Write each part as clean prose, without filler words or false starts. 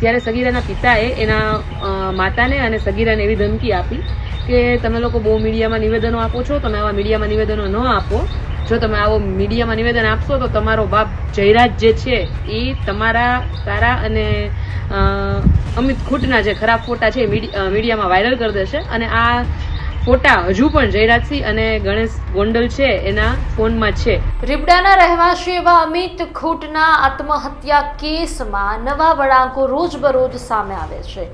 ત્યારે સગીરાના પિતાએ એના માતાને અને સગીરાને એવી ધમકી આપી કે તમે લોકો બહુ મીડિયામાં નિવેદનો આપો છો, તમે આવા મીડિયામાં નિવેદનો ન આપો. જો તમે આવો મીડિયામાં નિવેદન આપશો તો તમારો બાપ જયરાજ જે છે એ તારા અને અમિત ખૂટના જે ખરાબ ફોટા છે એ મીડિયામાં વાયરલ કરી દેશે. અને આ ફોટા હજુ પણ જયરાજસિંહ અને ગણેશ ગોંડલ છે એના ફોનમાં છે. રીબડાના રહેવાસી એવા અમિત ખૂટના આત્મહત્યા કેસમાં નવા વળાંકો રોજબરોજ સામે આવે છે.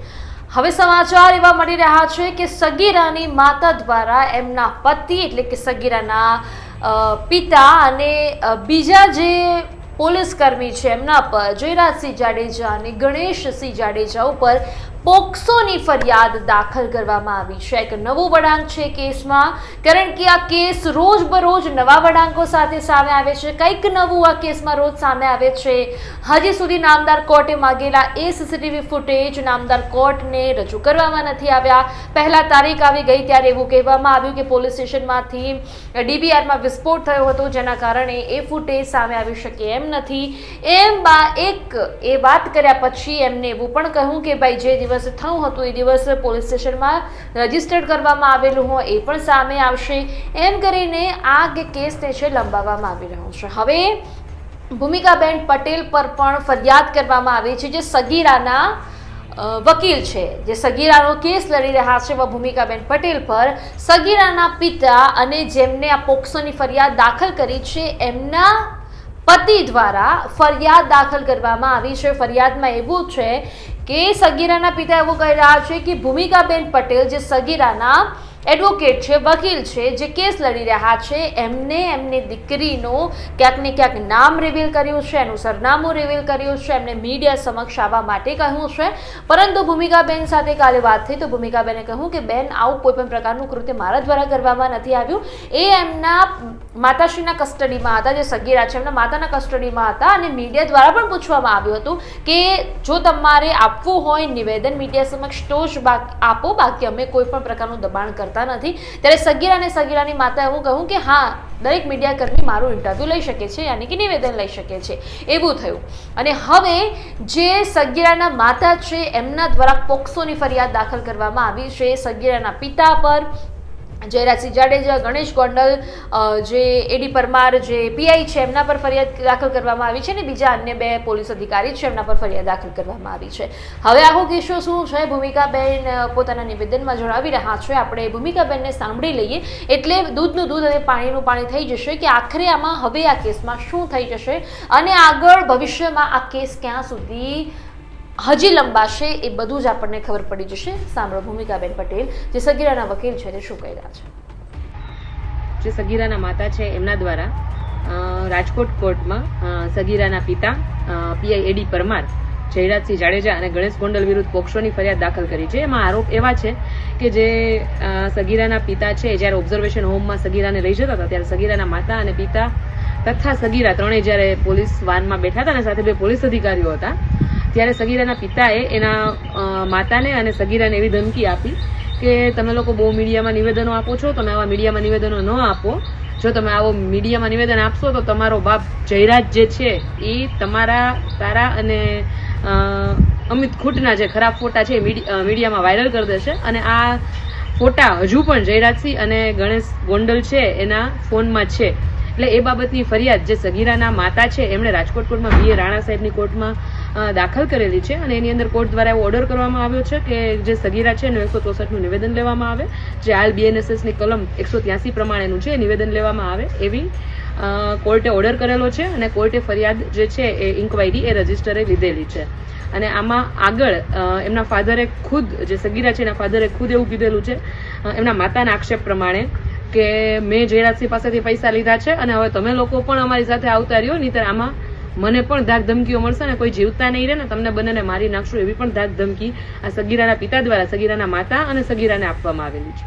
હવે સમાચાર એવા મળી રહ્યા છે કે સગીરાની માતા દ્વારા એમના પતિ એટલે કે સગીરાના પિતા અને બીજા જે પોલીસ કર્મી છે એમના પર જયરાજસિંહ જાડેજા અને ગણેશસિંહ જાડેજા ઉપર પોક્સોની ફરિયાદ દાખલ કરવામાં આવી છે. એક નવો વળાંક છે કેસમાં, કારણ કે આ કેસ રોજબરોજ નવા વળાંકો સાથે સામે આવે છે. કંઈક નવું આ કેસમાં રોજ સામે આવે છે. હજી સુધી નામદાર કોર્ટે માગેલા એ સીસીટીવી ફૂટેજ નામદાર કોર્ટને રજૂ કરવામાં નથી આવ્યા. પહેલા તારીખ આવી ગઈ ત્યારે એવું કહેવામાં આવ્યું કે પોલીસ સ્ટેશનમાંથી ડીબીઆરમાં વિસ્ફોટ થયો હતો, જેના કારણે એ ફૂટેજ સામે આવી શકે એમ નથી. એ વાત કર્યા પછી એમને એવું પણ કહ્યું કે ભાઈ જે દિવસે થયું હતું એ દિવસ પોલીસ સ્ટેશનમાં રજીસ્ટર્ડ કરવામાં આવેલું હોય એ પણ સામે આવશે. એમ કરીને આ કેસને છે લંબાવવામાં આવી રહ્યો છે. હવે ભૂમિકાબેન પટેલ પર પણ ફરિયાદ કરવામાં આવી છે, જે સગીરાના વકીલ છે, જે સગીરાનો કેસ લડી રહ્યા છે. ભૂમિકાબેન પટેલ પર સગીરાના પિતા અને જેમને આ પોક્સોની ફરિયાદ દાખલ કરી છે એમના પતિ દ્વારા ફરિયાદ દાખલ કરવામાં આવી છે. ફરિયાદમાં એવું છે કે સગીરાના પિતા એવું કહી રહ્યા છે કે ભૂમિકાબેન પટેલ જે સગીરાના એડવોકેટ છે, વકીલ છે, જે કેસ લડી રહ્યા છે, એમની દીકરીનું ક્યાંક ને ક્યાંક નામ રિવીલ કર્યું છે, એનું સરનામું રિવીલ કર્યું છે, એમને મીડિયા સમક્ષ આવવા માટે કહ્યું છે. પરંતુ ભૂમિકાબેન સાથે કાલે વાત થઈ તો ભૂમિકાબેને કહ્યું કે બેન, આવું કોઈ પણ પ્રકારનું કૃત્ય મારા દ્વારા કરવામાં નથી આવ્યું. એ એમના માતાશ્રીના કસ્ટડીમાં હતા, જે સગીરા છે એમના માતાના કસ્ટડીમાં હતા. અને મીડિયા દ્વારા પણ પૂછવામાં આવ્યું હતું કે જો તમારે આપવું હોય નિવેદન મીડિયા સમક્ષ તો જ આપો, બાકી અમે કોઈ પણ પ્રકારનું દબાણ કરતા નથી. ત્યારે સગીરા અને સગીરાની માતા એવું કહ્યું કે હા, દરેક મીડિયા કર્મી મારું ઇન્ટરવ્યુ લઈ શકે છે, યાની કે નિવેદન લઈ શકે છે. એવું થયું. અને હવે જે સગીરાના માતા છે એમના દ્વારા પોક્સોની ફરિયાદ દાખલ કરવામાં આવી છે સગીરાના પિતા પર. જયરાજસિંહ જાડેજા, ગણેશ ગોંડલ, જે એડી પરમાર જે પીઆઈ છે એમના પર ફરિયાદ દાખલ કરવામાં આવી છે અને બીજા અન્ય 2 પોલીસ અધિકારી છે એમના પર ફરિયાદ દાખલ કરવામાં આવી છે. હવે આખો કિસ્સો શું છે ભૂમિકાબેન પોતાના નિવેદનમાં જણાવી રહ્યા છે. આપણે ભૂમિકાબેનને સાંભળી લઈએ એટલે દૂધનું દૂધ અને પાણીનું પાણી થઈ જશે કે આખરે આમાં હવે આ કેસમાં શું થઈ જશે અને આગળ ભવિષ્યમાં આ કેસ ક્યાં સુધી હજી લંબાશે એ બધું જ આપણને ખબર પડી જશે. સાંભળો ભૂમિકાબેન પટેલ જે સગીરાના વકીલ છે તે શું કહી રહ્યા છે. જે સગીરાના માતા છે એમના દ્વારા રાજકોટ કોર્ટમાં સગીરાના પિતા પીઆઈ એડી પરમાર, જયરાજસિંહ જાડેજા અને ગણેશ ગોંડલ વિરુદ્ધ પોક્સોની ફરિયાદ દાખલ કરી છે. એમાં આરોપ એવા છે કે જે સગીરાના પિતા છે જ્યારે ઓબ્ઝર્વેશન હોમમાં સગીરાને લઈ જતા હતા ત્યારે સગીરાના માતા અને પિતા તથા સગીરા ત્રણેય જ્યારે પોલીસ વાનમાં બેઠા હતા અને સાથે 2 પોલીસ અધિકારીઓ હતા ત્યારે સગીરાના પિતાએ એના માતાને અને સગીરાને એવી ધમકી આપી કે તમે લોકો બહુ મીડિયામાં નિવેદનો આપો છો, તમે આવા મીડિયામાં નિવેદનો ન આપો. જો તમે આવો મીડિયામાં નિવેદન આપશો તો તમારો બાપ જયરાજ જે છે એ તારા અને અમિત ખૂટના જે ખરાબ ફોટા છે એ મીડિયામાં વાયરલ કરી દેશે. અને આ ફોટા હજુ પણ જયરાજસિંહ અને ગણેશ ગોંડલ છે એના ફોનમાં છે. એટલે એ બાબતની ફરિયાદ જે સગીરાના માતા છે એમણે રાજકોટ કોર્ટમાં BA રાણા સાહેબની કોર્ટમાં દાખલ કરેલી છે. અને એની અંદર કોર્ટ દ્વારા એવો ઓર્ડર કરવામાં આવ્યો છે કે જે સગીરા છે એનું 164નું નિવેદન લેવામાં આવે, જે હાલ BNSSની કલમ 183 પ્રમાણેનું છે એ નિવેદન લેવામાં આવે એવી કોર્ટે ઓર્ડર કરેલો છે. અને કોર્ટે ફરિયાદ જે છે એ ઇન્ક્વાયરી એ રજીસ્ટરે લીધેલી છે. અને આમાં આગળ એમના ફાધરે ખુદ, જે સગીરા છે એના ફાધરે ખુદ એવું કીધેલું છે એમના માતાના આક્ષેપ પ્રમાણે કે મેં જયરાજસિંહ પાસેથી પૈસા લીધા છે અને હવે તમે લોકો પણ અમારી સાથે આવતા રહ્યો, નહીંતર આમાં મને પણ ધાક ધમકીઓ મળશે ને કોઈ જીવતા નહીં રહે ને તમને બંનેને મારી નાખશું, એવી પણ ધાક ધમકી આ સગીરાના પિતા દ્વારા સગીરાના માતા અને સગીરાને આપવામાં આવેલી છે.